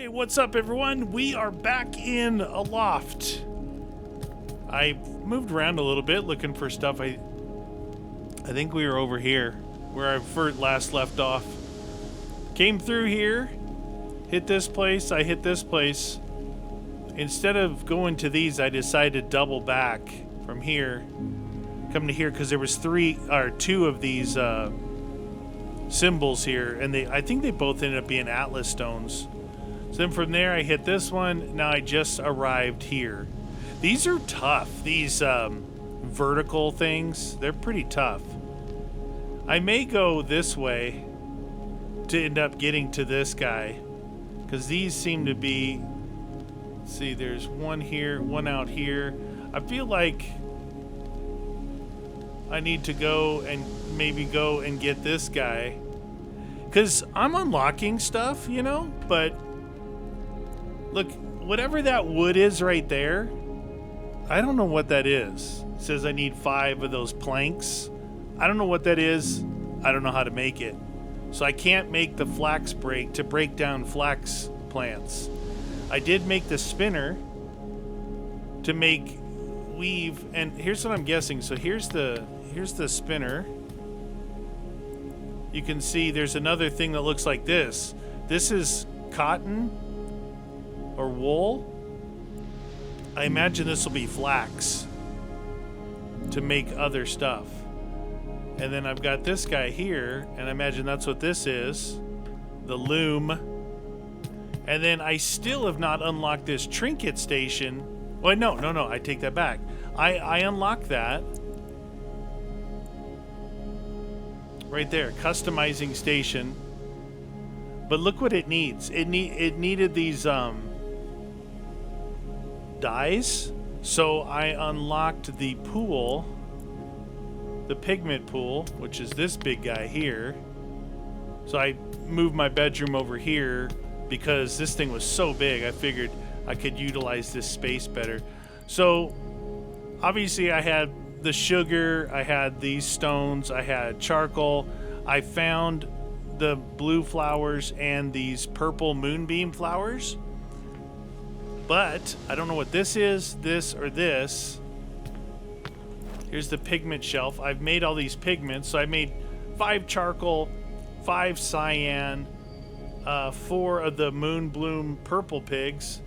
Hey, what's up everyone? We are back in Aloft. I moved around a little bit looking for stuff. I think we were over here where I first last left off. Came through here, hit this place, I hit this place. Instead of going to these, I decided to double back from here, come to here because there was two of these symbols here, and I think they both ended up being Atlas stones. So then from there I hit this one. Now I just arrived here. These are tough, these vertical things. They're pretty tough. I may go this way to end up getting to this guy, because these seem to be, see, there's one here, one out here. I feel like I need to go and maybe go and get this guy, because I'm unlocking stuff, you know. But look, whatever that wood is right there, I don't know what that is. It says I need 5 of those planks. I don't know what that is. I don't know how to make it. So I can't make the flax break to break down flax plants. I did make the spinner to make weave, and here's what I'm guessing. So here's the spinner. You can see there's another thing that looks like this. This is cotton or wool. I imagine this will be flax to make other stuff. And then I've got this guy here, and I imagine that's what this is, the loom. And then I still have not unlocked this trinket station. Well, no, I take that back. I unlocked that right there, customizing station. But look what it needs. It needed these dyes. So I unlocked the pool, the pigment pool, which is this big guy here. So I moved my bedroom over here because this thing was so big. I figured I could utilize this space better. So obviously I had the sugar, I had these stones, I had charcoal. I found the blue flowers and these purple moonbeam flowers. But I don't know what this is, this or this. Here's the pigment shelf. I've made all these pigments. So I made 5 charcoal, 5 cyan, 4 of the moon bloom purple pigs,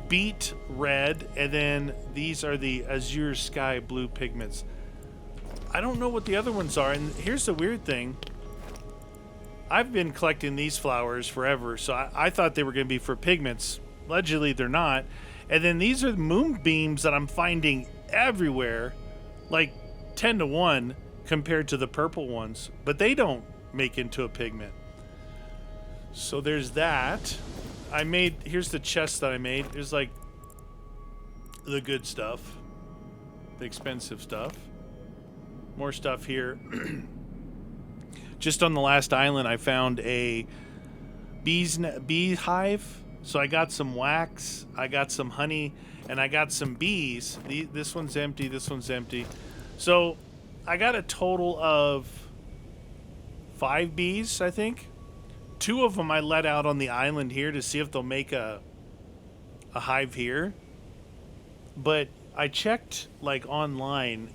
beet red, and then these are the azure sky blue pigments. I don't know what the other ones are. And here's the weird thing. I've been collecting these flowers forever, so I thought they were going to be for pigments. Allegedly, they're not. And then these are the moonbeams that I'm finding everywhere, like 10 to 1 compared to the purple ones, but they don't make into a pigment. So there's that. Here's the chest that I made. There's like the good stuff, the expensive stuff. More stuff here. Just on the last island, I found a beehive. So I got some wax, I got some honey, and I got some bees. This one's empty, this one's empty. So I got a total of 5 bees, I think. 2 of them I let out on the island here to see if they'll make a hive here. But I checked like online,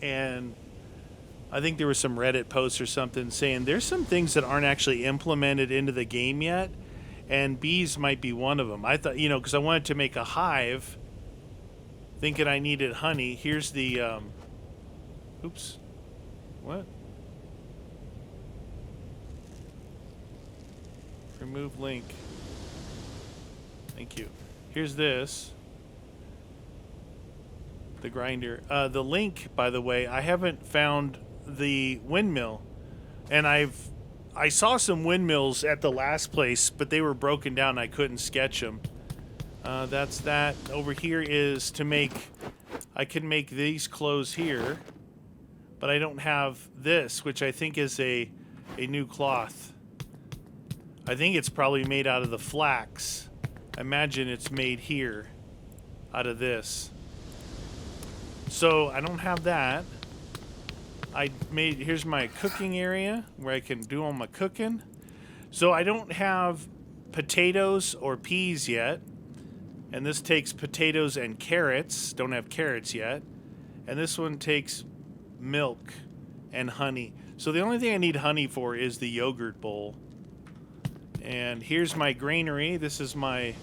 and I think there was some Reddit posts or something saying there's some things that aren't actually implemented into the game yet. And bees might be one of them. I thought, because I wanted to make a hive, thinking I needed honey. Here's the, oops. What? Remove link. Thank you. Here's this. The grinder. The link, by the way, I haven't found the windmill. And I saw some windmills at the last place, but they were broken down. I couldn't sketch them. That's that. Over here is to make... I can make these clothes here, but I don't have this, which I think is a new cloth. I think it's probably made out of the flax. I imagine it's made here out of this. So I don't have that. Here's my cooking area where I can do all my cooking. So I don't have potatoes or peas yet. And this takes potatoes and carrots. Don't have carrots yet. And this one takes milk and honey. So the only thing I need honey for is the yogurt bowl. And here's my granary. This is the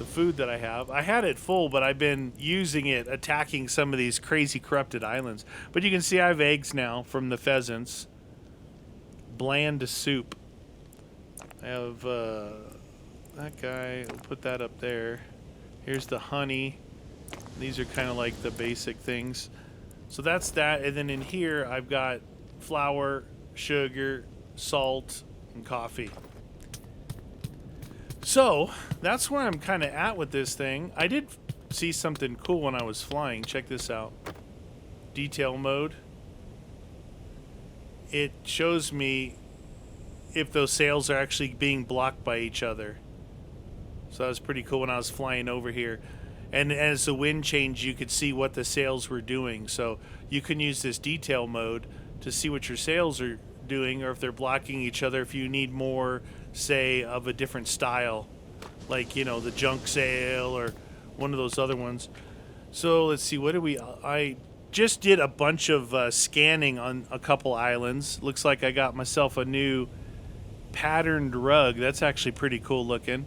food that I have. I had it full, but I've been using it, attacking some of these crazy corrupted islands. But you can see I have eggs now from the pheasants. Bland soup. I have that guy. I'll put that up there. Here's the honey. These are kind of like the basic things. So that's that. And then in here, I've got flour, sugar, salt, and coffee. So that's where I'm kind of at with this thing. I did see something cool when I was flying. Check this out. Detail mode. It shows me if those sails are actually being blocked by each other. So that was pretty cool when I was flying over here. And as the wind changed, you could see what the sails were doing. So you can use this detail mode to see what your sails are doing, or if they're blocking each other, if you need more, say, of a different style, like, you know, the junk sail or one of those other ones. So let's see, what did I just did a bunch of scanning on a couple islands. Looks like I got myself a new patterned rug. That's actually pretty cool looking.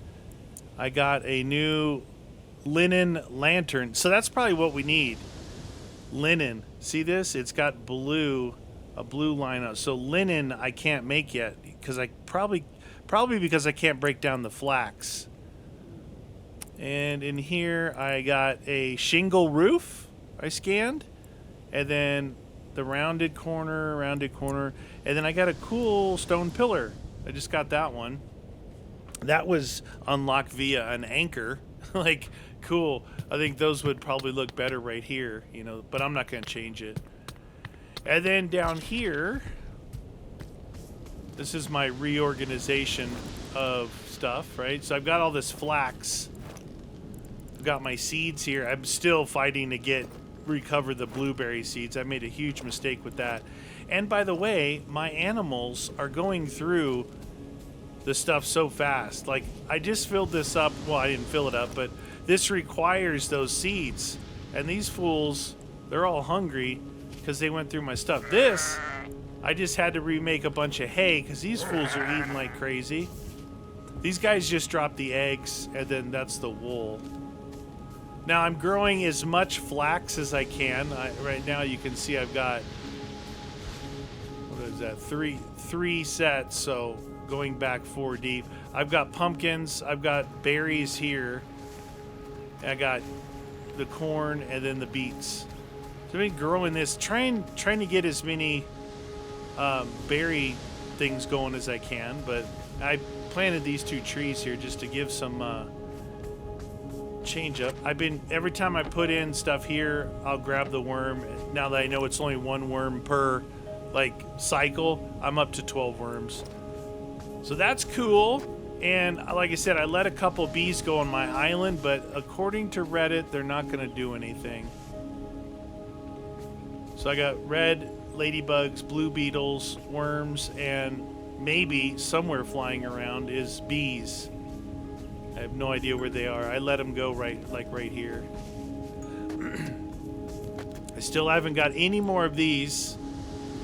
I got a new linen lantern. So that's probably what we need. Linen. See this? It's got a blue line out. So linen I can't make yet because I probably because I can't break down the flax. And in here I got a shingle roof I scanned, and then the rounded corner, and then I got a cool stone pillar. I just got that one. That was unlocked via an anchor. Like, cool. I think those would probably look better right here, you know, but I'm not going to change it. And then down here, this is my reorganization of stuff, right? So I've got all this flax. I've got my seeds here. I'm still fighting to recover the blueberry seeds. I made a huge mistake with that. And by the way, my animals are going through the stuff so fast. Like, I just filled this up. Well, I didn't fill it up, but this requires those seeds. And these fools, they're all hungry because they went through my stuff. This, I just had to remake a bunch of hay because these fools are eating like crazy. These guys just drop the eggs, and then that's the wool. Now I'm growing as much flax as I can. Right now you can see I've got, what is that, three sets, so going back 4 deep. I've got pumpkins, I've got berries here, and I got the corn and then the beets. So I've been growing this, trying to get as many berry things going as I can, but I planted these 2 trees here just to give some change up. Every time I put in stuff here, I'll grab the worm. Now that I know it's only 1 worm per cycle, I'm up to 12 worms. So that's cool. And like I said, I let a couple bees go on my island, but according to Reddit, they're not going to do anything. So I got red ladybugs, blue beetles, worms, and maybe somewhere flying around is bees. I have no idea where they are. I let them go right here. I still haven't got any more of these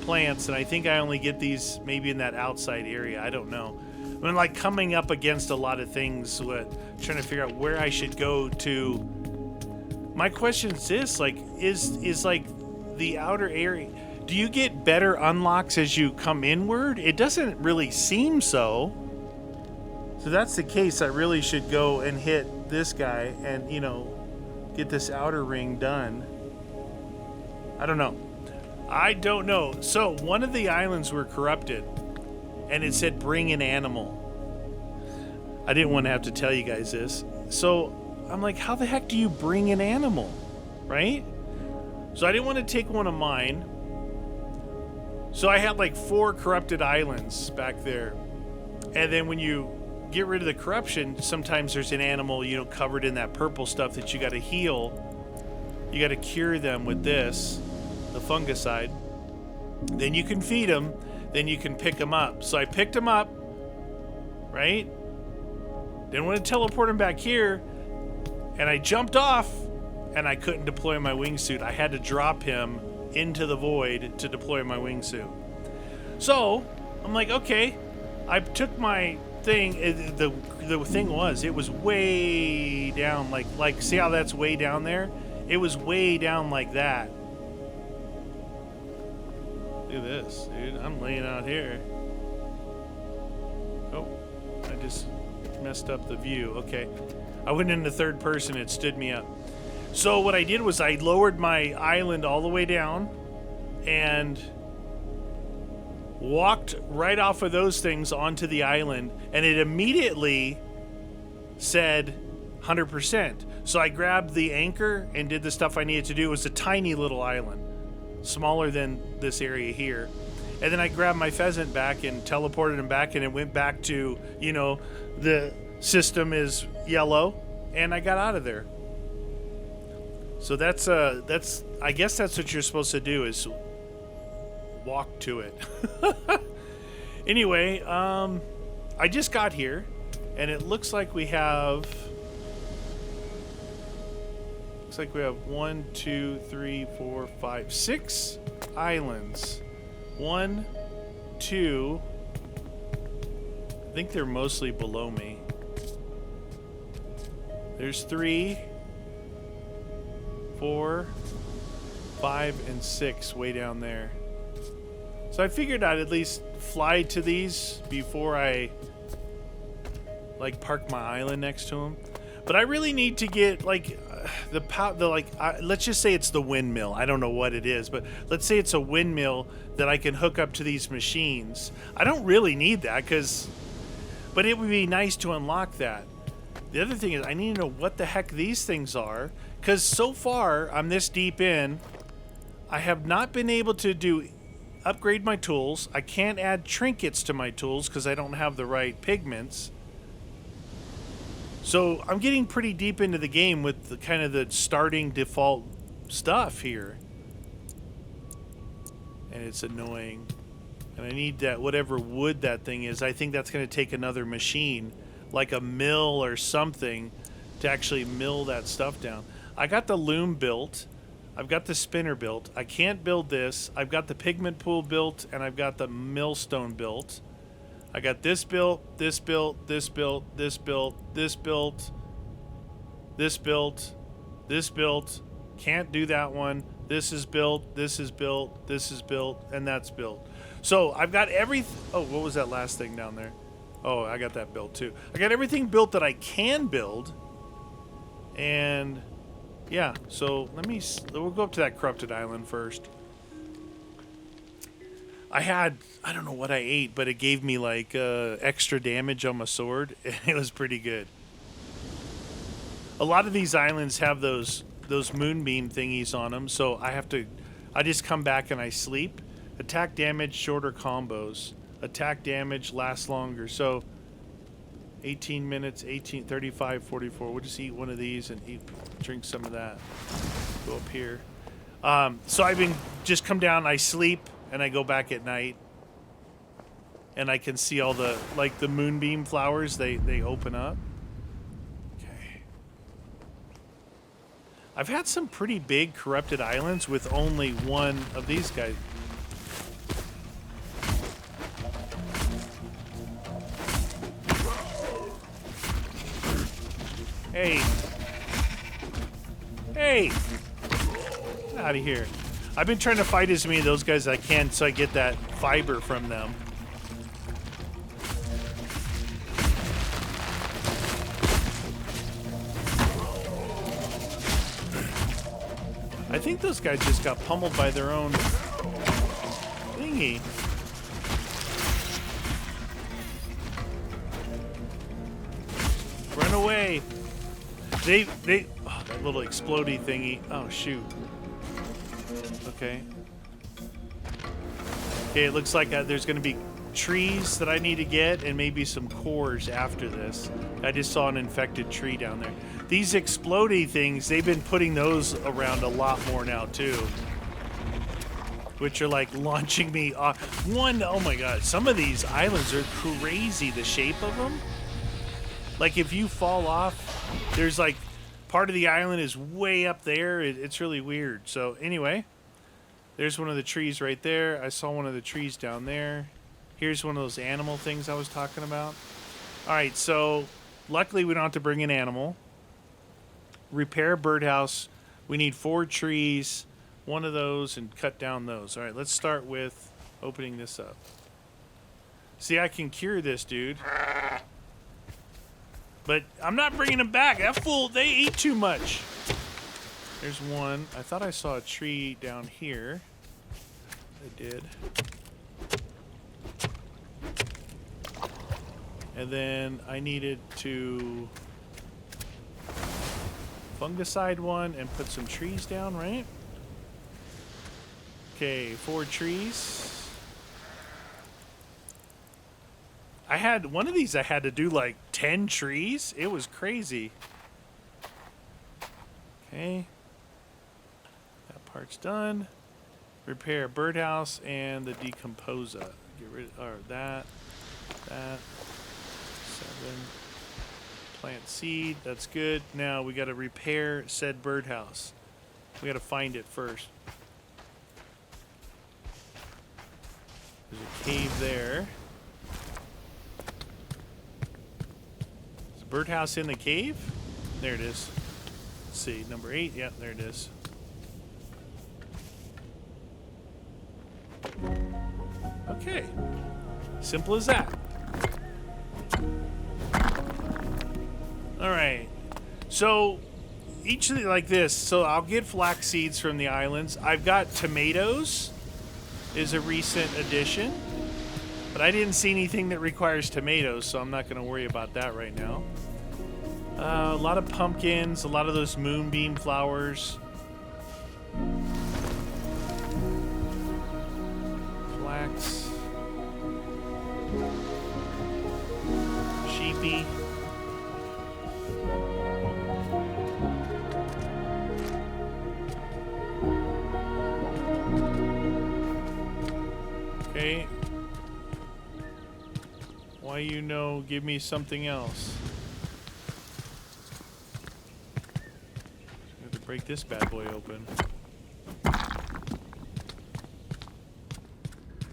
plants, and I think I only get these maybe in that outside area. I don't know. I'm like coming up against a lot of things, trying to figure out where I should go to. My question is this, is like the outer area, do you get better unlocks as you come inward? It doesn't really seem so. So that's the case. I really should go and hit this guy and, get this outer ring done. I don't know. So one of the islands were corrupted, and it said bring an animal. I didn't want to have to tell you guys this. So I'm like, how the heck do you bring an animal, right? So I didn't want to take one of mine. So I had 4 corrupted islands back there. And then when you get rid of the corruption, sometimes there's an animal, covered in that purple stuff that you got to heal. You got to cure them with this, the fungicide. Then you can feed them. Then you can pick them up. So I picked them up, right? Didn't want to teleport him back here, and I jumped off, and I couldn't deploy my wingsuit. I had to drop him into the void to deploy my wingsuit. So I'm like, okay. I took my thing. The thing was, it was way down. Like see how that's way down there? It was way down like that. Look at this, dude. I'm laying out here. Oh, I just messed up the view. Okay. I went into third person. It stood me up. So what I did was I lowered my island all the way down and walked right off of those things onto the island, and it immediately said 100%. So I grabbed the anchor and did the stuff I needed to do. It was a tiny little island, smaller than this area here. And then I grabbed my pheasant back and teleported him back, and it went back to, you know, the system is yellow, and I got out of there. So that's I guess that's what you're supposed to do, is walk to it. Anyway, I just got here, and it looks like we have 1, 2, 3, 4, 5, 6 islands. 1, 2. I think they're mostly below me. There's 3, 4, 5, and 6 way down there. So I figured I'd at least fly to these before I park my island next to them. But I really need to get let's just say it's the windmill. I don't know what it is, but let's say it's a windmill that I can hook up to these machines. I don't really need that but it would be nice to unlock that. The other thing is I need to know what the heck these things are, because so far I'm this deep in, I have not been able to upgrade my tools. I can't add trinkets to my tools because I don't have the right pigments. So I'm getting pretty deep into the game with the kind of the starting default stuff here. And it's annoying. And I need that, whatever wood that thing is. I think that's going to take another machine, like a mill or something, to actually mill that stuff down. I got the loom built. I've got the spinner built. I can't build this. I've got the pigment pool built, and I've got the millstone built. I got this built, this built, this built, this built, this built, this built, this built. Can't do that one. This is built, this is built, this is built, and that's built. So I've got everything. Oh, what was that last thing down there? Oh, I got that built too. I got everything built that I can build. And yeah, so we'll go up to that corrupted island first. I don't know what I ate, but it gave me extra damage on my sword. It was pretty good. A lot of these islands have those moonbeam thingies on them, so I just come back and I sleep. Attack damage, shorter combos. Attack damage lasts longer. So 18 minutes, 18, 35, 44. We'll just eat one of these and drink some of that. Go up here. So I've just come down, I sleep, and I go back at night, and I can see all the moonbeam flowers, they open up. Okay. I've had some pretty big corrupted islands with only one of these guys. Hey. Hey. Get out of here. I've been trying to fight as many of those guys as I can so I get that fiber from them. I think those guys just got pummeled by their own thingy. Run away. Oh, that little explodey thingy. Oh, shoot. Okay. Okay, it looks like there's going to be trees that I need to get and maybe some cores after this. I just saw an infected tree down there. These explodey things, they've been putting those around a lot more now, too. Which are launching me off. Oh my god, some of these islands are crazy, the shape of them. Like if you fall off, there's like part of the island is way up there. It's really weird. So anyway, there's one of the trees right there. I saw one of the trees down there. Here's one of those animal things I was talking about. All right, so luckily we don't have to bring an animal. Repair a birdhouse. We need 4 trees, one of those, and cut down those. All right, let's start with opening this up. See, I can cure this dude. But I'm not bringing him back. That fool, they eat too much. There's one. I thought I saw a tree down here. I did. And then I needed to fungicide one and put some trees down, right? Okay, 4 trees. I had one of these I had to do like 10 trees. It was crazy. Okay. That part's done. Repair birdhouse and the decomposer. Get rid of that. 7. Plant seed. That's good. Now we got to repair said birdhouse. We got to find it first. There's a cave there. Is the birdhouse in the cave? There it is. Let's see. Number 8. Yeah, there it is. Okay. Simple as that. All right. So each of the, like this. So I'll get flax seeds from the islands. I've got tomatoes. Is a recent addition, but I didn't see anything that requires tomatoes, so I'm not going to worry about that right now. A lot of pumpkins, a lot of those moonbeam flowers. Flax. Sheepy. Okay. Why you know, give me something else. I have to break this bad boy open.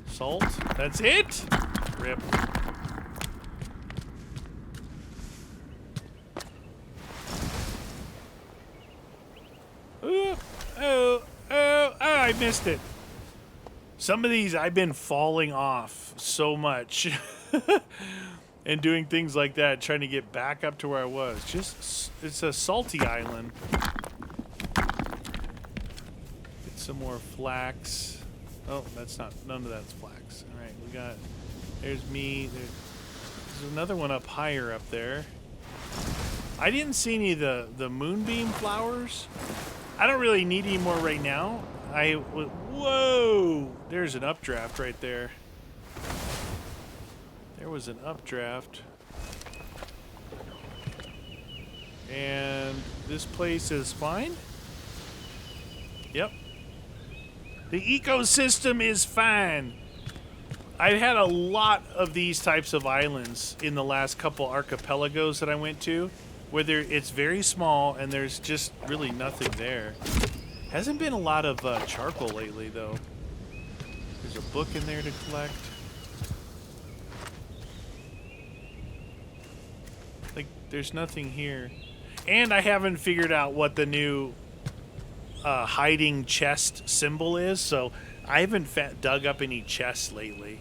Salt? That's it? Rip. Oh, I missed it. Some of these I've been falling off so much and doing things like that, trying to get back up to where I was. Just, it's a salty island. Get some more flax. Oh, that's not, none of that's flax. All right, we got, there's me. There's another one up higher up there. I didn't see any of the moonbeam flowers. I don't really need any more right now. Whoa! There's an updraft right there. There was an updraft. And this place is fine? Yep. The ecosystem is fine. I've had a lot of these types of islands in the last couple archipelagos that I went to, where it's very small and there's just really nothing there. Hasn't been a lot of charcoal lately, though. There's a book in there to collect. Like, there's nothing here. And I haven't figured out what the new hiding chest symbol is, so I haven't dug up any chests lately.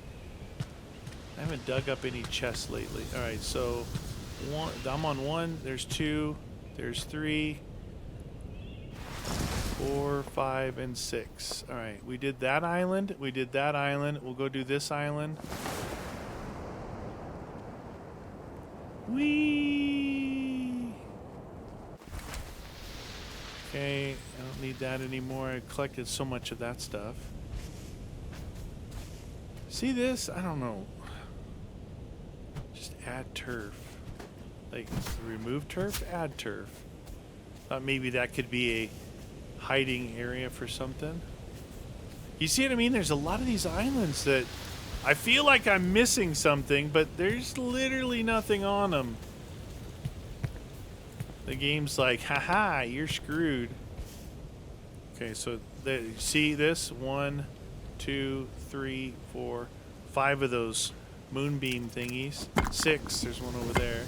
Alright, so I'm on 1. There's 2. There's 3. 4, 5, and 6. All right, we did that island. We'll go do this island. Whee! Okay, I don't need that anymore. I collected so much of that stuff. See this? I don't know. Just add turf. Like, remove turf, add turf. Thought maybe that could be a hiding area for something. You see what I mean? There's a lot of these islands that I feel like I'm missing something, but there's literally nothing on them. The game's like, haha, you're screwed. Okay, so see this? 1, 2, 3, 4, 5 of those moonbeam thingies. 6, there's one over there.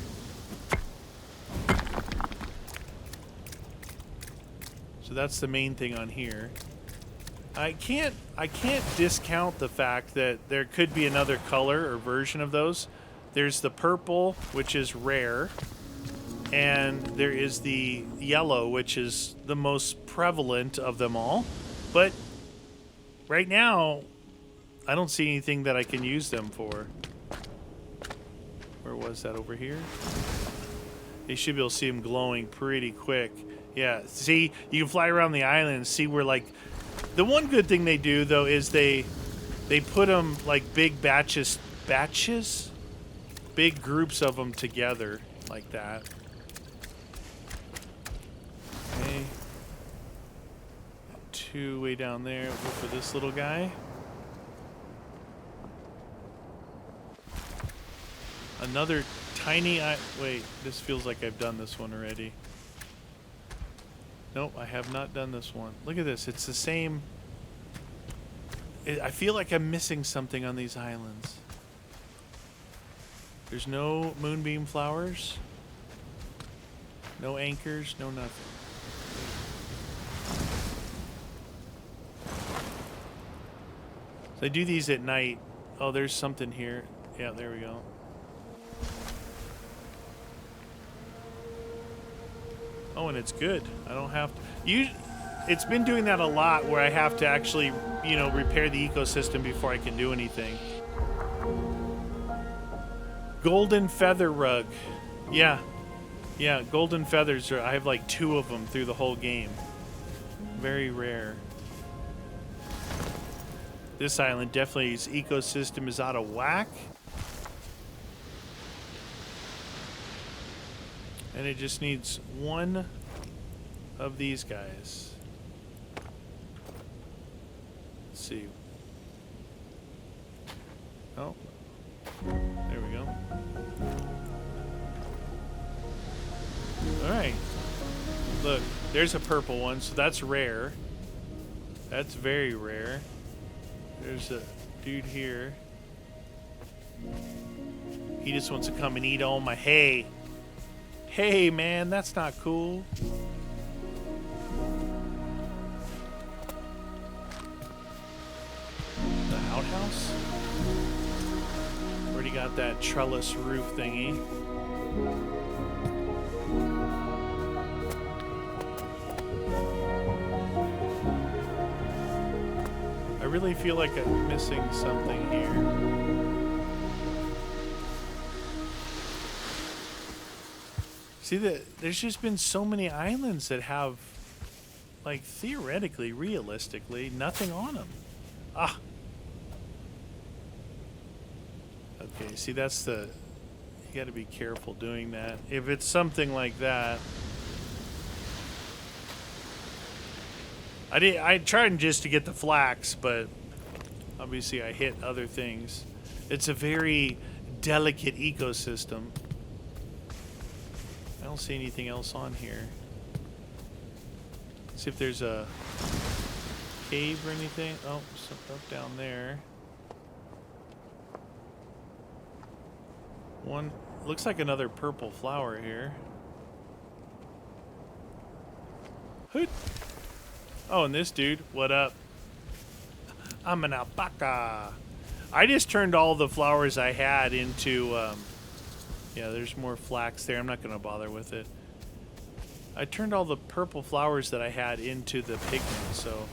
So that's the main thing on here. I can't discount the fact that there could be another color or version of those. There's the purple, which is rare. And there is the yellow, which is the most prevalent of them all. But right now, I don't see anything that I can use them for. Where was that? Over here? You should be able to see them glowing pretty quick. Yeah, see, you can fly around the island and see where, like... The one good thing they do, though, is they put them, like, big batches? Big groups of them together, like that. Okay. 2 way down there. We'll go for this little guy. Another tiny... Wait, this feels like I've done this one already. Nope, I have not done this one. Look at this. It's the same... I feel like I'm missing something on these islands. There's no moonbeam flowers. No anchors. No nothing. So I do these at night. Oh, there's something here. Yeah, there we go. Oh, and it's good. I don't have to... It's been doing that a lot where I have to actually, you know, repair the ecosystem before I can do anything. Golden feather rug. Yeah. Yeah, golden feathers. I have like 2 of them through the whole game. Very rare. This island definitely, its ecosystem is out of whack. And it just needs 1 of these guys. Let's see. Oh. There we go. Alright. Look, there's a purple one, so that's rare. That's very rare. There's a dude here. He just wants to come and eat all my hay. Hey, man, that's not cool. The outhouse? Already got that trellis roof thingy. I really feel like I'm missing something here. See, there's just been so many islands that have, like, theoretically, realistically, nothing on them. Ah. Okay, see, that's the... You gotta be careful doing that. If it's something like that... I tried just to get the flax, but obviously I hit other things. It's a very delicate ecosystem. I don't see anything else on here. Let's see if there's a cave or anything. Oh, something up down there. One looks like another purple flower here. Hoot. Oh, and this dude, what up? I'm an alpaca. I just turned all the flowers I had into yeah, there's more flax there. I'm not going to bother with it. I turned all the purple flowers that I had into the pigment, so...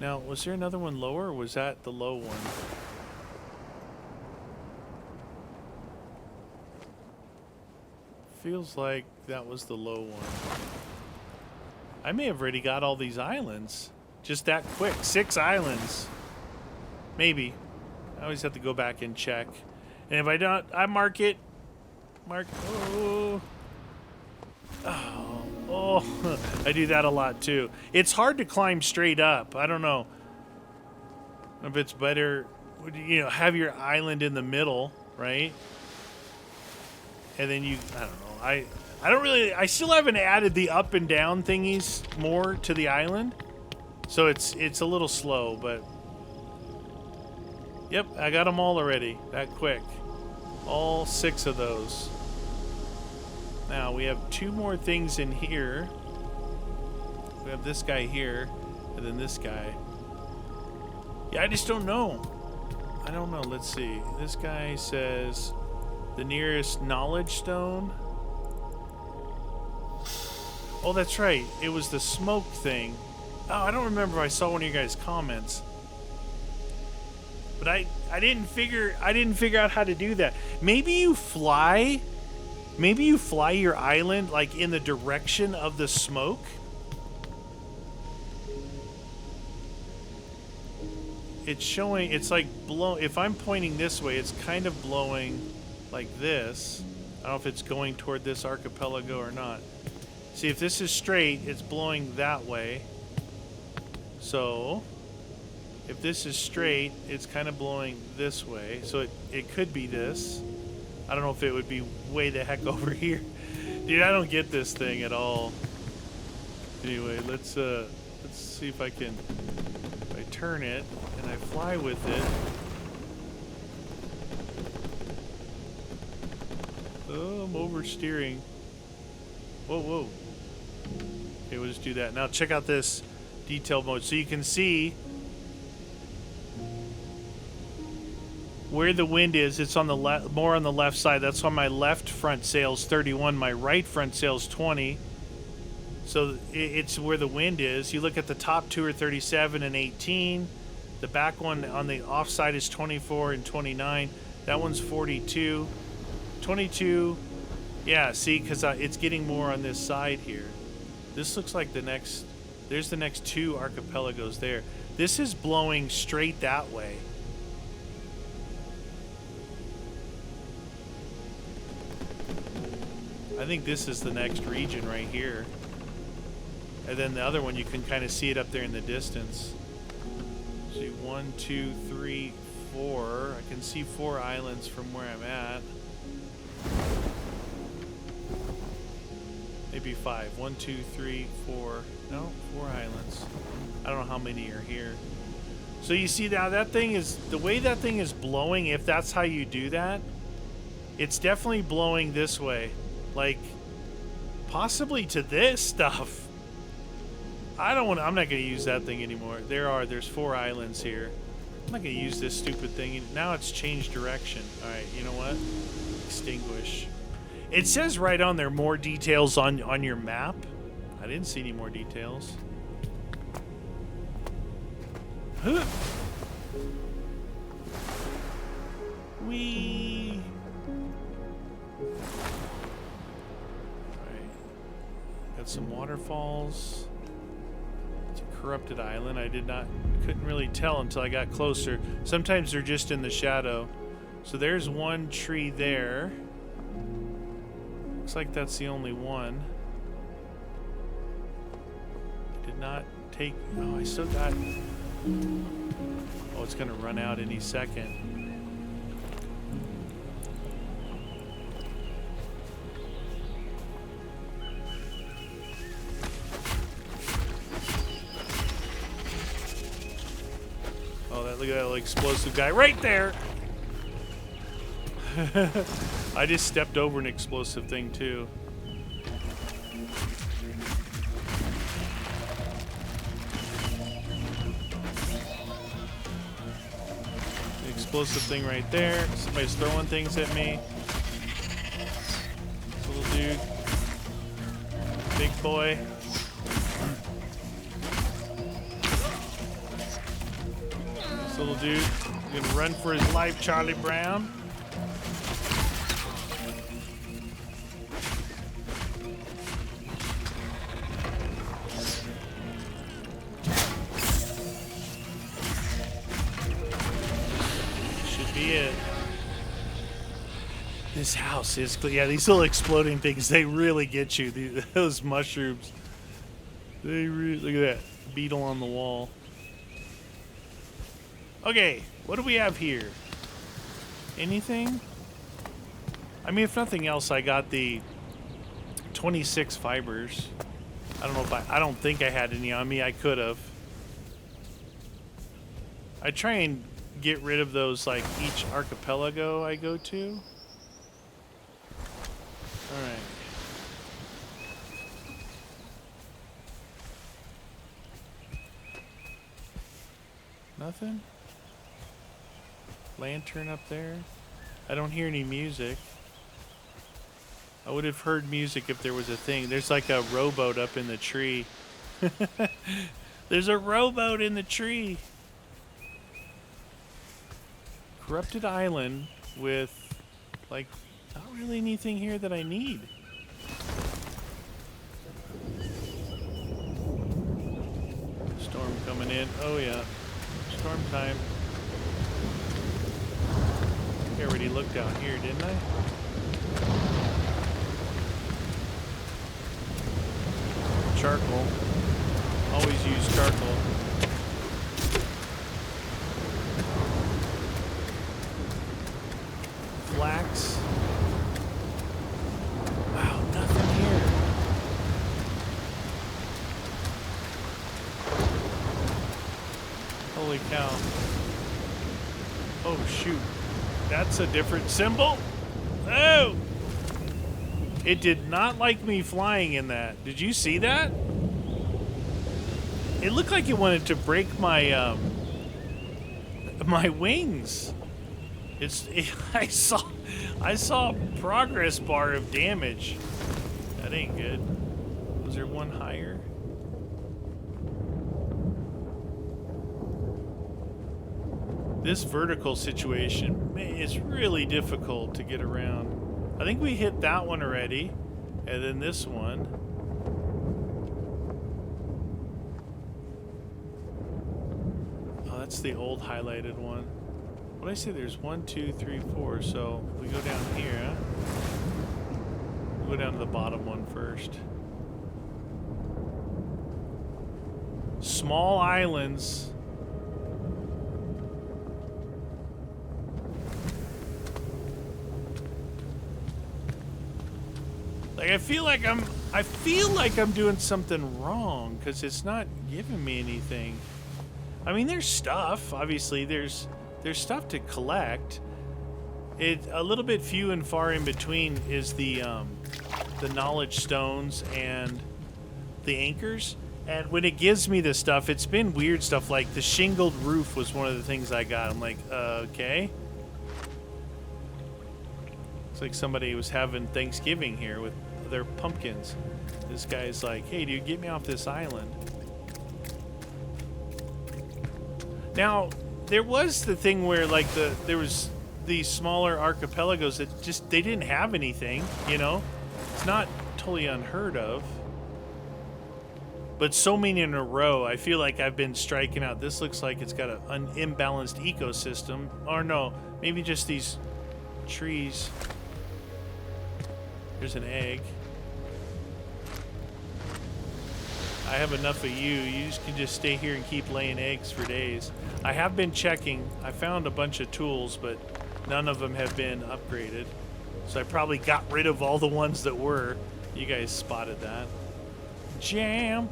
Now, was there another one lower, or was that the low one? Feels like that was the low one. I may have already got all these islands. Just that quick. 6 islands. Maybe. I always have to go back and check. And if I don't, I mark it. Mark. Oh. Oh. Oh. I do that a lot too. It's hard to climb straight up. I don't know if it's better, you know, have your island in the middle, right? And then you, I don't know. I still haven't added the up and down thingies more to the island. So it's a little slow, but... Yep, I got them all already, that quick. All 6 of those. Now, we have 2 more things in here. We have this guy here, and then this guy. Yeah, I just don't know. I don't know, let's see. This guy says the nearest knowledge stone. Oh, that's right. It was the smoke thing. Oh, I don't remember if I saw one of you guys' comments. But I didn't figure out how to do that. Maybe you fly your island like in the direction of the smoke. It's showing, it's like if I'm pointing this way, it's kind of blowing like this. I don't know if it's going toward this archipelago or not. See, if this is straight, it's blowing that way. So if this is straight, it's kind of blowing this way. So it could be this. I don't know if it would be way the heck over here. Dude, I don't get this thing at all. Anyway, let's see if I turn it and I fly with it. Oh, I'm oversteering. Whoa, whoa. Okay, we'll just do that. Now check out this detail mode. So you can see where the wind is. It's on the more on the left side. That's on my left front sail's 31, my right front sail's 20. So it's where the wind is. You look at the top 2 are 37 and 18. The back one on the off side is 24 and 29. That one's 42. 22. Yeah, see, because it's getting more on this side here. This looks like the next... There's the next 2 archipelagos there. This is blowing straight that way. I think this is the next region right here. And then the other one, you can kind of see it up there in the distance. See, 1, 2, 3, 4. I can see 4 islands from where I'm at. Maybe 5. 1, 2, 3, 4. No, 4 islands. I don't know how many are here. So you see now that thing is, the way that thing is blowing, if that's how you do that, it's definitely blowing this way. Like, possibly to this stuff. I'm not going to use that thing anymore. There's 4 islands here. I'm not going to use this stupid thing. Now it's changed direction. Alright, you know what? Extinguish. It says right on there more details on your map. I didn't see any more details. Huh. Whee! Alright. Got some waterfalls. It's a corrupted island. Couldn't really tell until I got closer. Sometimes they're just in the shadow. So there's one tree there. Looks like that's the only one. Did not take... Oh, I still got... Oh, it's gonna run out any second. Oh, look at that little explosive guy right there! I just stepped over an explosive thing too. The explosive thing right there. Somebody's throwing things at me. This little dude. Big boy. This little dude. Gonna run for his life, Charlie Brown. This house is... Yeah, these little exploding things, they really get you. Those mushrooms. They really... Look at that. Beetle on the wall. Okay, what do we have here? Anything? I mean, if nothing else, I got the 26 fibers. I don't know if I don't think I had any on me. I could have. I try and get rid of those like each archipelago I go to. All right. Nothing? Lantern up there? I don't hear any music. I would have heard music if there was a thing. There's like a rowboat up in the tree. There's a rowboat in the tree. Corrupted island with like not really anything here that I need. Storm coming in. Oh yeah. Storm time. I already looked out here, didn't I? Charcoal. Always use charcoal. Flax. Wow, nothing here. Holy cow. Oh shoot. That's a different symbol. Oh! It did not like me flying in that. Did you see that? It looked like it wanted to break my my wings. I saw a progress bar of damage. That ain't good. Was there one higher? This vertical situation, man, it's really difficult to get around. I think we hit that one already, and then this one. Oh, that's the old highlighted one. What did I say? There's 1, 2, 3, 4. So we go down here. Huh? We'll go down to the bottom one first. Small islands. Like I feel like I'm doing something wrong because it's not giving me anything. I mean, there's stuff. Obviously, there's stuff to collect. It a little bit few and far in between is the knowledge stones and the anchors. And when it gives me this stuff, it's been weird stuff like the shingled roof was one of the things I got. I'm like, okay. It's like somebody was having Thanksgiving here with their pumpkins. This guy's like, hey, dude, get me off this island. Now, there was the thing where like there was these smaller archipelagos that just, they didn't have anything, you know? It's not totally unheard of. But so many in a row, I feel like I've been striking out. This looks like it's got an imbalanced ecosystem. Or no, maybe just these trees. There's an egg. I have enough of you. You can just stay here and keep laying eggs for days. I have been checking. I found a bunch of tools, but none of them have been upgraded. So I probably got rid of all the ones that were. You guys spotted that. Jam.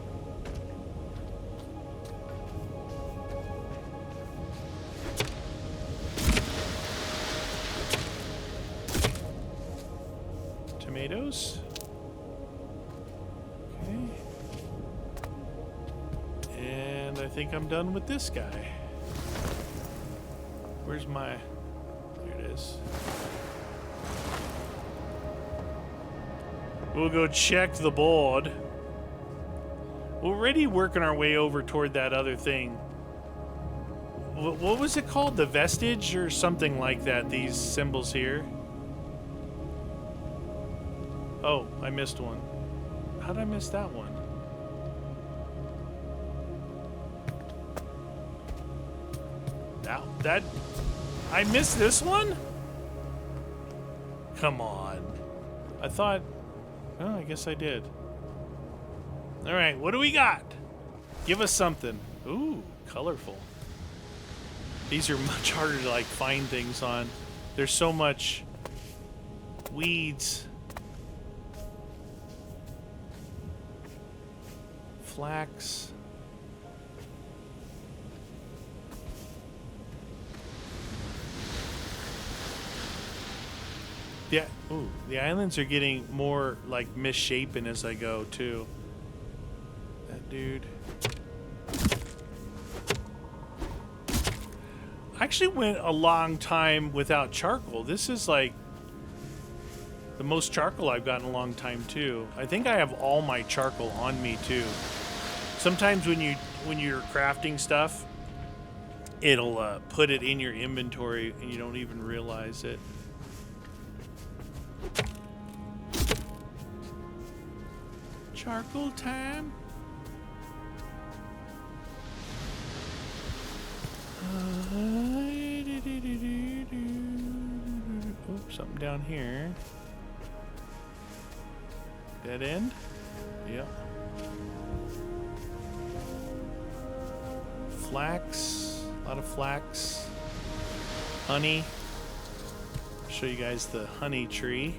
Tomatoes. Okay. And I think I'm done with this guy. Where's my... There it is. We'll go check the board. We're already working our way over toward that other thing. What was it called? The vestige or something like that, these symbols here. Oh, I missed one. How did I miss that one? Now, that... I missed this one? Come on. I thought... Oh, I guess I did. Alright, what do we got? Give us something. Ooh, colorful. These are much harder to, like, find things on. There's so much... weeds... flax. Yeah, ooh, the islands are getting more like misshapen as I go too. That dude. I actually went a long time without charcoal. This is like the most charcoal I've gotten in a long time too. I think I have all my charcoal on me too. Sometimes when you're crafting stuff, it'll put it in your inventory and you don't even realize it. Charcoal time. Oh, something down here. Dead end? Yep. Flax. A lot of flax. Honey. I'll show you guys the honey tree.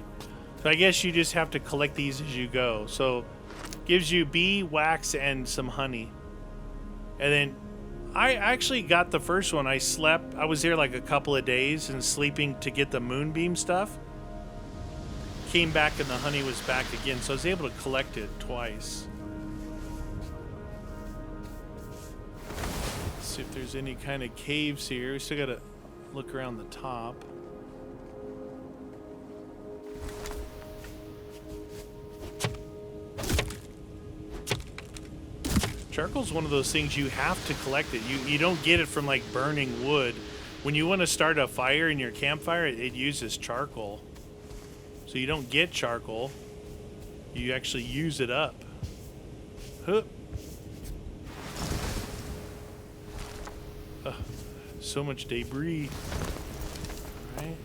So I guess you just have to collect these as you go. So gives you bee, wax, and some honey. And then I actually got the first one. I slept. I was there like a couple of days and sleeping to get the moonbeam stuff. Came back and the honey was back again. So I was able to collect it twice. Let's see if there's any kind of caves here. We still got to look around the top. Charcoal's one of those things you have to collect it. You don't get it from like burning wood. When you want to start a fire in your campfire, it uses charcoal. So you don't get charcoal. You actually use it up. Huh. So much debris. All right.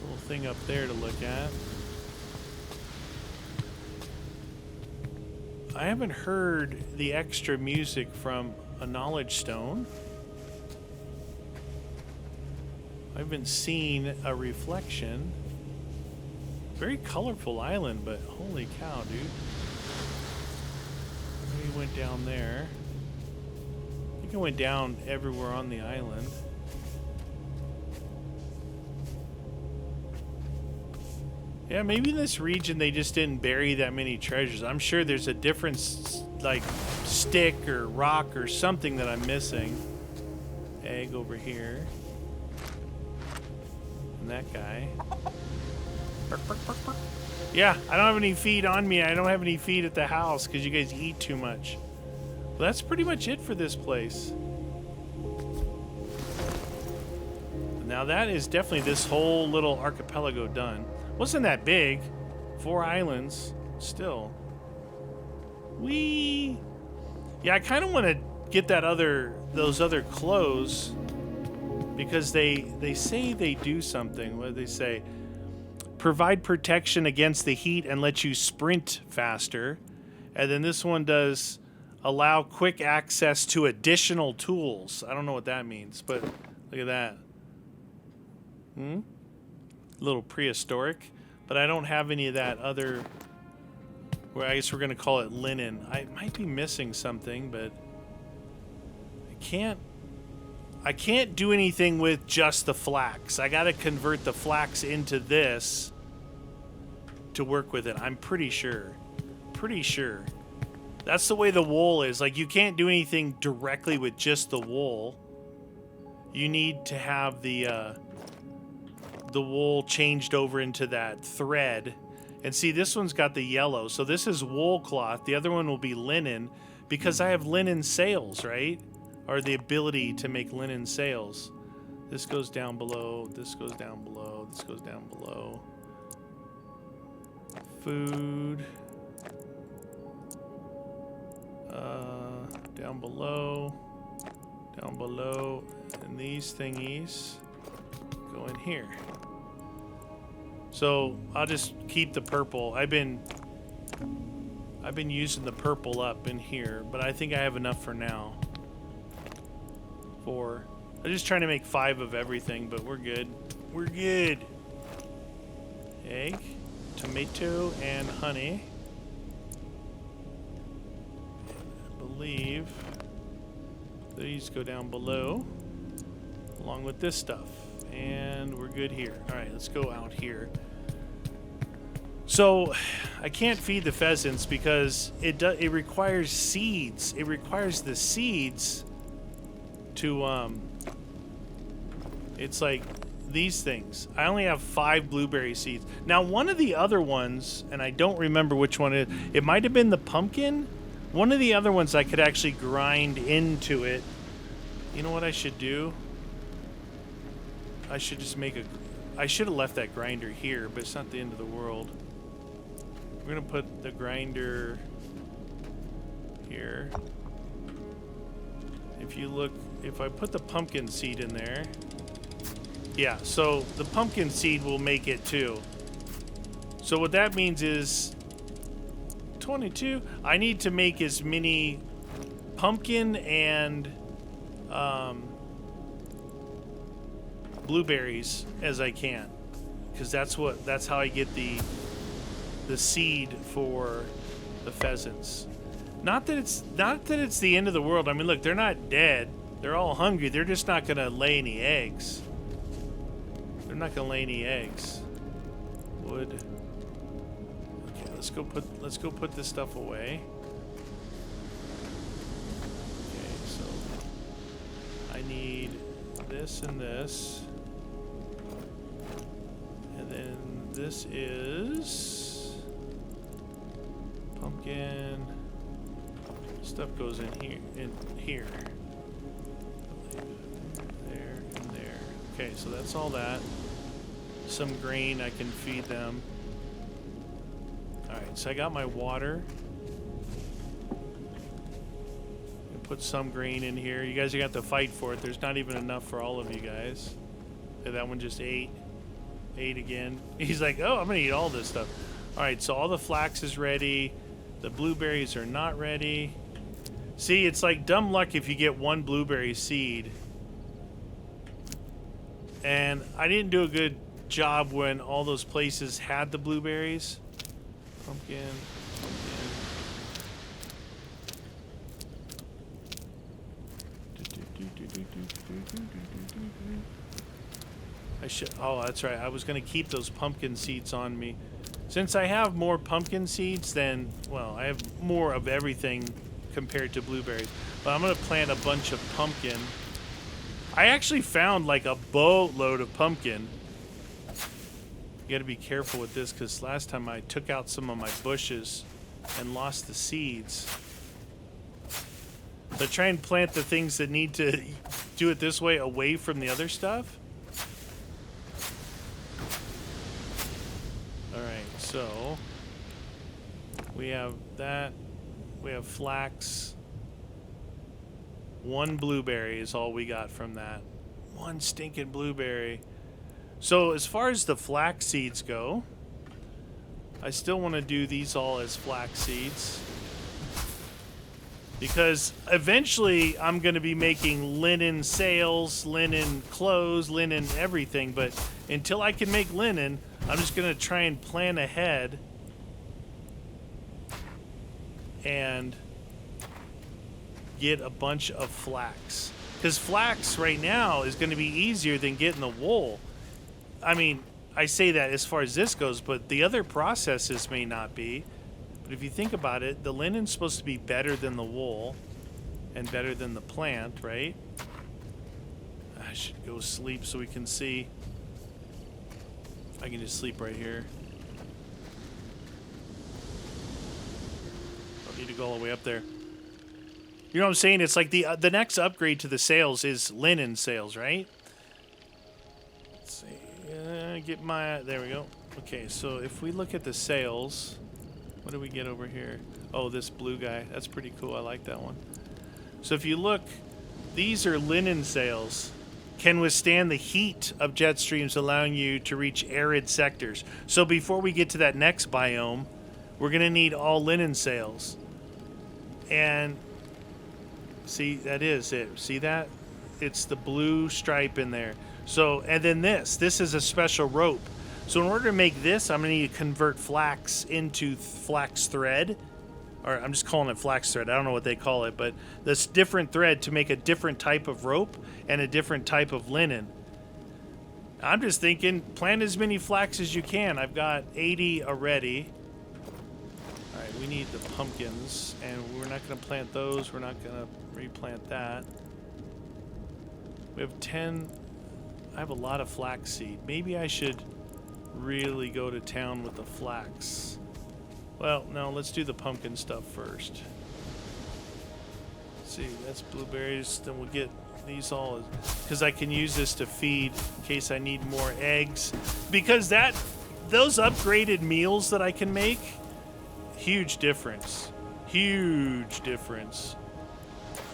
Little thing up there to look at. I haven't heard the extra music from a knowledge stone. I haven't seen a reflection. Very colorful island, but holy cow, dude. We went down there. I think I went down everywhere on the island. Yeah, maybe in this region they just didn't bury that many treasures. I'm sure there's a different, like, stick or rock or something that I'm missing. Egg over here. And that guy. Bark, bark, bark, bark. Yeah, I don't have any feed on me. I don't have any feed at the house because you guys eat too much. Well, that's pretty much it for this place. Now that is definitely this whole little archipelago done. Wasn't that big. 4 islands. Still. Whee! Yeah, I kind of want to get those other clothes because they say they do something. What do they say? Provide protection against the heat and let you sprint faster. And then this one does allow quick access to additional tools. I don't know what that means, but look at that. A little prehistoric, but I don't have any of that other, well, I guess we're going to call it linen. I might be missing something, but I can't do anything with just the flax. I got to convert the flax into this to work with it. I'm pretty sure. That's the way the wool is. Like, you can't do anything directly with just the wool. You need to have the wool changed over into that thread. And see, this one's got the yellow. So this is wool cloth. The other one will be linen because I have linen sails, right? Or the ability to make linen sails. This goes down below. This goes down below. This goes down below. Food. Down below. Down below. And these thingies go in here. So I'll just keep the purple. I've been using the purple up in here, but I think I have enough for now. 4. I'm just trying to make 5 of everything, but we're good. We're good. Egg, tomato, and honey. believe these go down below, along with this stuff. And we're good here. All right, let's go out here. So I can't feed the pheasants because it requires seeds. It requires the seeds to it's like these things. I only have 5 blueberry seeds. Now one of the other ones, and I don't remember which one it might have been the pumpkin. One of the other ones I could actually grind into it. You know what I should do? I should just make I should have left that grinder here, but it's not the end of the world. We're gonna put the grinder here. If you look, if I put the pumpkin seed in there, yeah, so the pumpkin seed will make it too. So what that means is 22. I need to make as many pumpkin and blueberries as I can, because that's how I get the seed for the pheasants. Not that it's the end of the world. I mean, look, they're not dead. They're all hungry. They're just not gonna lay any eggs. They're not gonna lay any eggs. Wood. Okay, let's go put this stuff away. Okay, so I need this and this. And then this is pumpkin. Stuff goes in here, there, and there. Okay, so that's all that. Some grain, I can feed them. Alright, so I got my water. Put some grain in here. You guys are going to have to fight for it. There's not even enough for all of you guys. Okay, that one just ate. Ate again. He's like, oh, I'm going to eat all this stuff. Alright, so all the flax is ready. The blueberries are not ready. See, it's like dumb luck if you get one blueberry seed. And I didn't do a good job when all those places had the blueberries. Pumpkin. I should. Oh, that's right. I was going to keep those pumpkin seeds on me. Since I have more pumpkin seeds than, well, I have more of everything compared to blueberries. But I'm going to plant a bunch of pumpkin. I actually found like a boatload of pumpkin. You got to be careful with this because last time I took out some of my bushes and lost the seeds. So try and plant the things that need to do it this way away from the other stuff. Alright, so we have that. We have flax. 1 blueberry is all we got from that. 1 stinking blueberry. So as far as the flax seeds go, I still want to do these all as flax seeds. Because eventually I'm going to be making linen sails, linen clothes, linen everything. But until I can make linen, I'm just going to try and plan ahead. And get a bunch of flax. Because flax right now is going to be easier than getting the wool. I mean, I say that as far as this goes, but the other processes may not be. But if you think about it, the linen's supposed to be better than the wool and better than the plant, right? I should go sleep so we can see. I can just sleep right here. Don't need to go all the way up there. You know what I'm saying? It's like the next upgrade to the sails is linen sails, right? Let's see. Get my... There we go. Okay, so if we look at the sails... What do we get over here? Oh, this blue guy. That's pretty cool. I like that one. So if you look, these are linen sails. Can withstand the heat of jet streams, allowing you to reach arid sectors. So before we get to that next biome, we're going to need all linen sails. And see, that is it. See that? It's the blue stripe in there. So, and then this is a special rope. So in order to make this, I'm going to need to convert flax into flax thread. or I'm just calling it flax thread. I don't know what they call it, but this different thread to make a different type of rope and a different type of linen. I'm just thinking, plant as many flax as you can. I've got 80 already. All right, we need the pumpkins, and we're not going to plant those. We're not going to replant that. We have 10. I have a lot of flax seed. Maybe I should really go to town with the flax. Well, no, let's do the pumpkin stuff first. Let's see, that's blueberries. Then we'll get these all, because I can use this to feed in case I need more eggs. Because those upgraded meals that I can make, huge difference. Huge difference.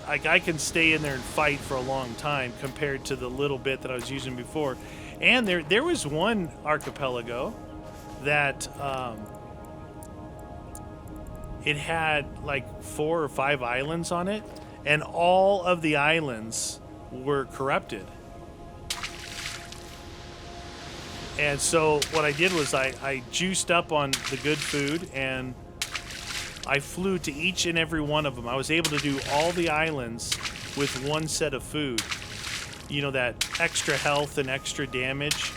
Like, I can stay in there and fight for a long time compared to the little bit that I was using before. And there was one archipelago that it had like 4 or 5 islands on it, and all of the islands were corrupted. And so what I did was I juiced up on the good food, and I flew to each and every one of them. I was able to do all the islands with one set of food. You know, that extra health and extra damage.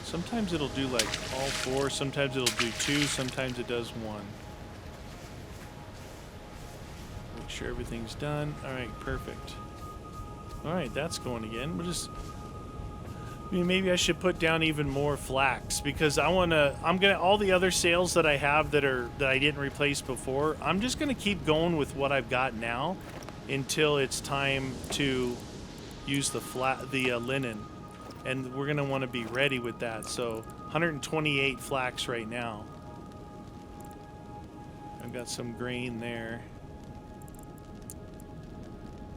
Sometimes it'll do like all 4, sometimes it'll do 2, sometimes it does 1. Make sure everything's done. Alright, perfect. Alright, that's going again. We'll just... I mean, maybe I should put down even more flax, because I'm gonna all the other sales that I have that I didn't replace before, I'm just gonna keep going with what I've got now until it's time to use the linen, and we're gonna want to be ready with that. So 128 flax right now. I've got some grain there.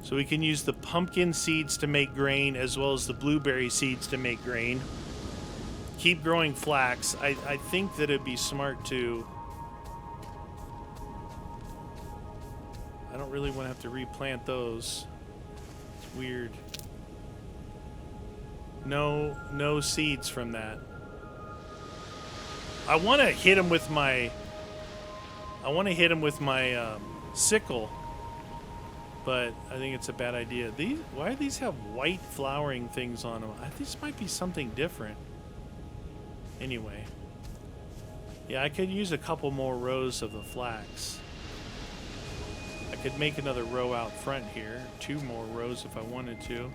So we can use the pumpkin seeds to make grain, as well as the blueberry seeds to make grain. Keep growing flax. I think that it'd be smart to... I don't really want to have to replant those. It's weird. No seeds from that. I want to hit them with my... sickle. But I think it's a bad idea. Why do these have white flowering things on them? This might be something different. Anyway. Yeah, I could use a couple more rows of the flax. I could make another row out front here. 2 more rows if I wanted to.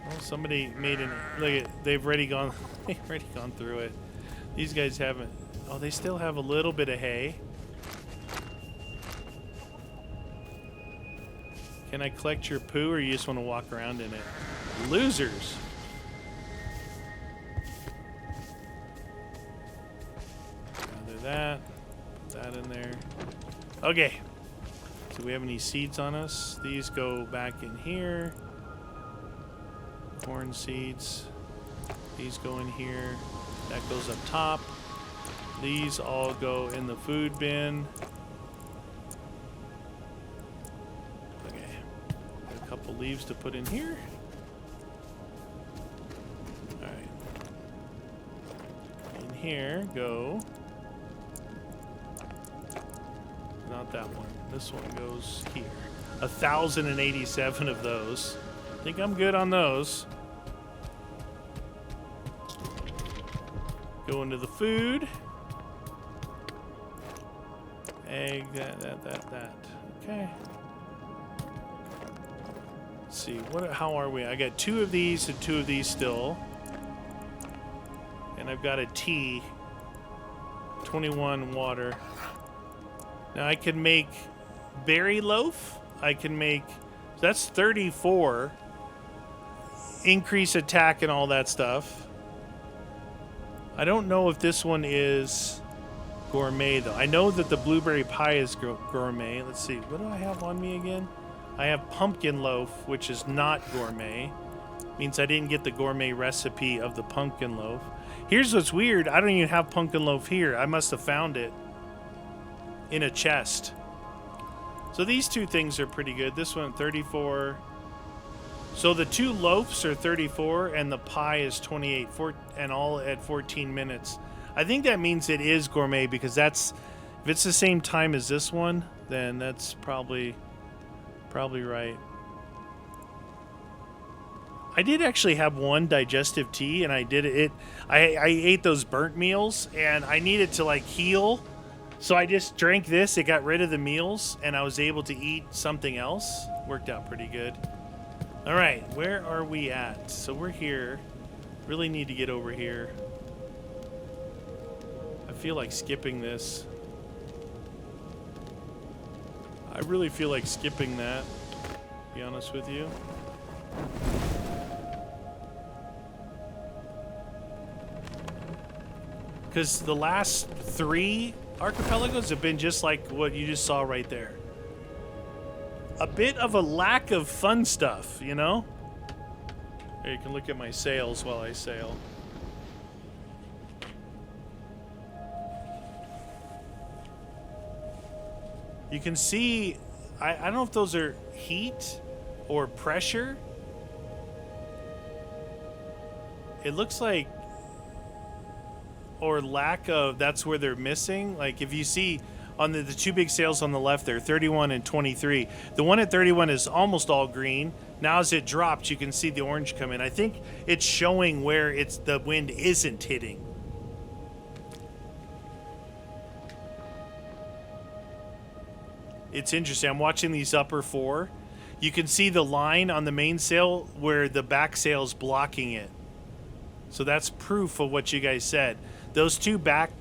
Well, somebody made an... Look at... They've already gone through it. These guys haven't... Oh, they still have a little bit of hay. Can I collect your poo, or you just want to walk around in it? Losers! Gather that. Put that in there. Okay. Do we have any seeds on us? These go back in here. Corn seeds. These go in here. That goes up top. These all go in the food bin. Couple leaves to put in here. Alright. In here go. Not that one. This one goes here. 1,087 of those. I think I'm good on those. Go into the food. Egg, that. Okay. Let's see, how are we? I got 2 of these and 2 of these still. And I've got a tea. 21 water. Now I can make berry loaf. I can make... That's 34. Increase attack and all that stuff. I don't know if this one is gourmet, though. I know that the blueberry pie is gourmet. Let's see. What do I have on me again? I have pumpkin loaf, which is not gourmet. Means I didn't get the gourmet recipe of the pumpkin loaf. Here's what's weird. I don't even have pumpkin loaf here. I must have found it in a chest. So these 2 things are pretty good. This one, 34. So the 2 loaves are 34 and the pie is 28, and all at 14 minutes. I think that means it is gourmet because if it's the same time as this one, then that's probably right. I did actually have one digestive tea, and I ate those burnt meals, and I needed to like heal, so I just drank this. It got rid of the meals, and I was able to eat something else. Worked out pretty good. All right, where are we at? So we're here. Really need to get over here. I feel like skipping this. I really feel like skipping that, to be honest with you. Because the last 3 archipelagos have been just like what you just saw right there. A bit of a lack of fun stuff, you know? Here, you can look at my sails while I sail. You can see, I don't know if those are heat or pressure. It looks like, or lack of, that's where they're missing. Like if you see on the 2 big sails on the left there, 31 and 23. The one at 31 is almost all green. Now as it drops, you can see the orange come in. I think it's showing where the wind isn't hitting. It's interesting. I'm watching these upper 4. You can see the line on the main sail where the back sail's blocking it. So that's proof of what you guys said. Those 2 back,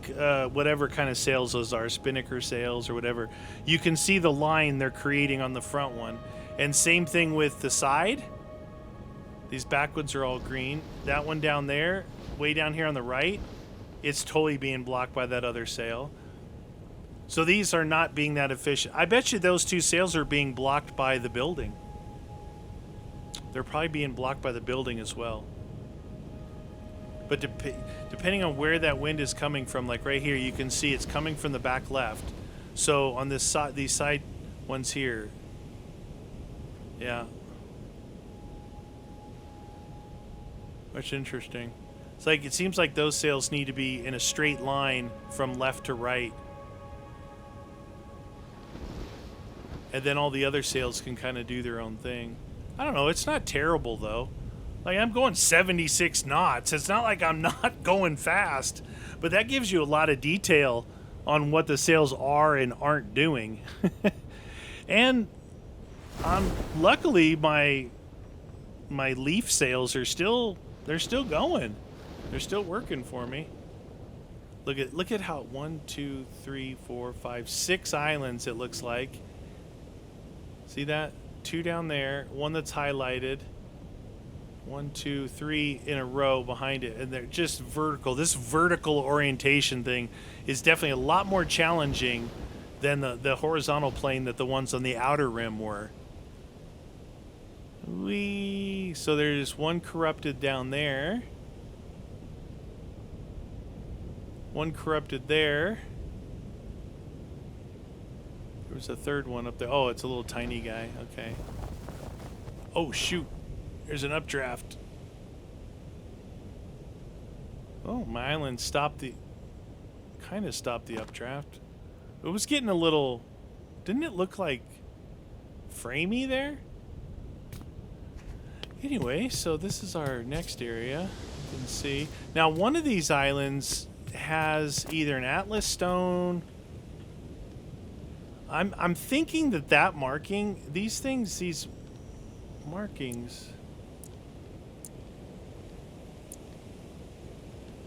whatever kind of sails those are, spinnaker sails or whatever, you can see the line they're creating on the front one. And same thing with the side. These back ones are all green. That one down there, way down here on the right, it's totally being blocked by that other sail. So these are not being that efficient. I bet you those 2 sails are being blocked by the building. They're probably being blocked by the building as well. But depending on where that wind is coming from, like right here, you can see it's coming from the back left. So on this side, these side ones here, yeah. Which interesting. It's like it seems like those sails need to be in a straight line from left to right. And then all the other sails can kind of do their own thing. I don't know, it's not terrible though. Like I'm going 76 knots. It's not like I'm not going fast, but that gives you a lot of detail on what the sails are and aren't doing. And luckily my leaf sails are still going. They're still working for me. Look at how 1, 2, 3, 4, 5, 6 islands it looks like. See that? 2 down there, 1 that's highlighted. 1, 2, 3 in a row behind it, and they're just vertical. This vertical orientation thing is definitely a lot more challenging than the horizontal plane that the ones on the outer rim were. So there's 1 corrupted down there. 1 corrupted there. There's a 3rd one up there. Oh, it's a little tiny guy. Okay. Oh, shoot. There's an updraft. Oh, my island kind of stopped the updraft. It was getting a little, didn't it look like framey there? Anyway, so this is our next area. You can see. Now, one of these islands has either an Atlas stone. I'm thinking that marking, these markings.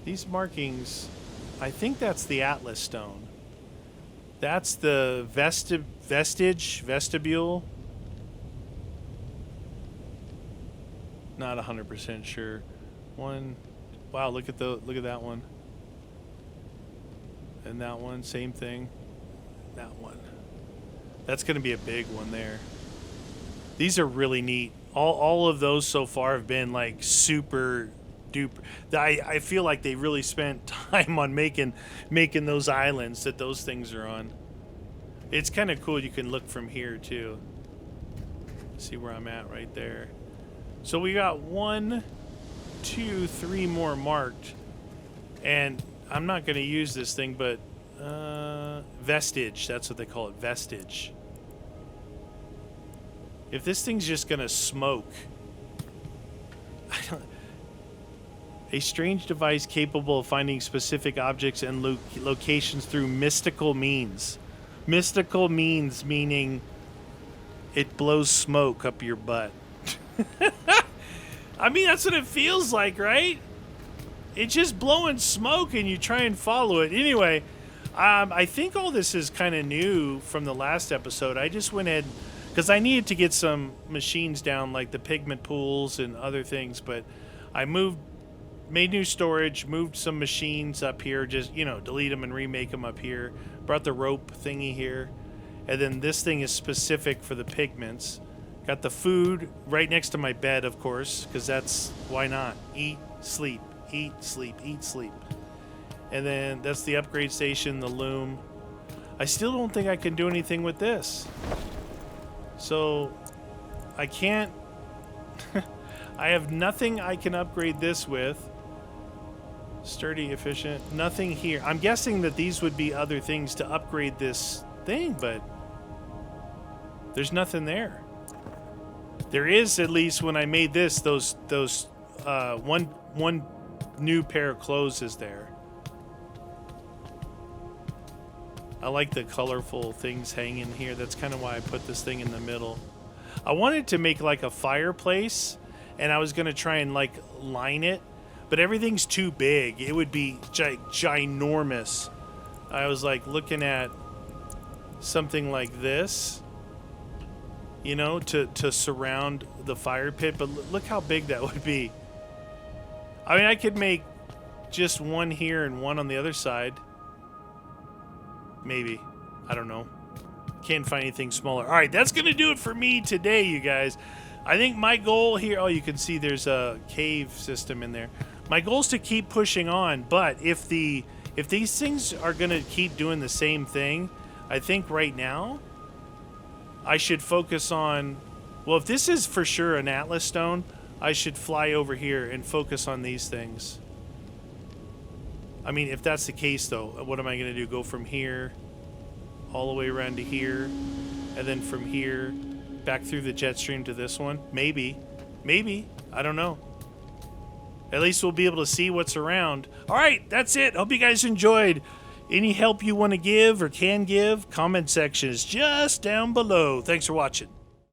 These markings, I think that's the Atlas stone. That's the vestibule. Not 100% sure. Wow, look at that one. And that one, same thing. That one. That's going to be a big one there. These are really neat. All of those so far have been like super duper. I feel like they really spent time on making those islands that those things are on. It's kind of cool. You can look from here too. See where I'm at right there. So we got 1, 2, 3 more marked. And I'm not going to use this thing, but vestige. That's what they call it, vestige. If this thing's just going to smoke... A strange device capable of finding specific objects and locations through mystical means. Mystical means meaning it blows smoke up your butt. I mean, that's what it feels like, right? It's just blowing smoke and you try and follow it. Anyway, I think all this is kind of new from the last episode. I just went ahead, because I needed to get some machines down, like the pigment pools and other things, but I made new storage, moved some machines up here, just, you know, delete them and remake them up here. Brought the rope thingy here. And then this thing is specific for the pigments. Got the food right next to my bed, of course, because that's, why not? Eat, sleep, eat, sleep, eat, sleep. And then that's the upgrade station, the loom. I still don't think I can do anything with this. So, I can't... I have nothing I can upgrade this with. Sturdy, efficient, nothing here. I'm guessing that these would be other things to upgrade this thing, but there's nothing there. There is, at least when I made this, those one new pair of clothes is there. I like the colorful things hanging here. That's kind of why I put this thing in the middle. I wanted to make like a fireplace, and I was going to try and like line it, but everything's too big. It would be ginormous. I was like looking at something like this, you know, to surround the fire pit, but look how big that would be. I mean, I could make just one here and one on the other side. Maybe. I don't know. Can't find anything smaller. All right, that's going to do it for me today, you guys. I think my goal here... Oh, you can see there's a cave system in there. My goal is to keep pushing on, but if these things are going to keep doing the same thing, I think right now I should focus on... Well, if this is for sure an Atlas stone, I should fly over here and focus on these things. I mean, if that's the case, though, what am I going to do? Go from here all the way around to here, and then from here back through the jet stream to this one? Maybe. Maybe. I don't know. At least we'll be able to see what's around. All right, that's it. Hope you guys enjoyed. Any help you want to give or can give, comment section is just down below. Thanks for watching.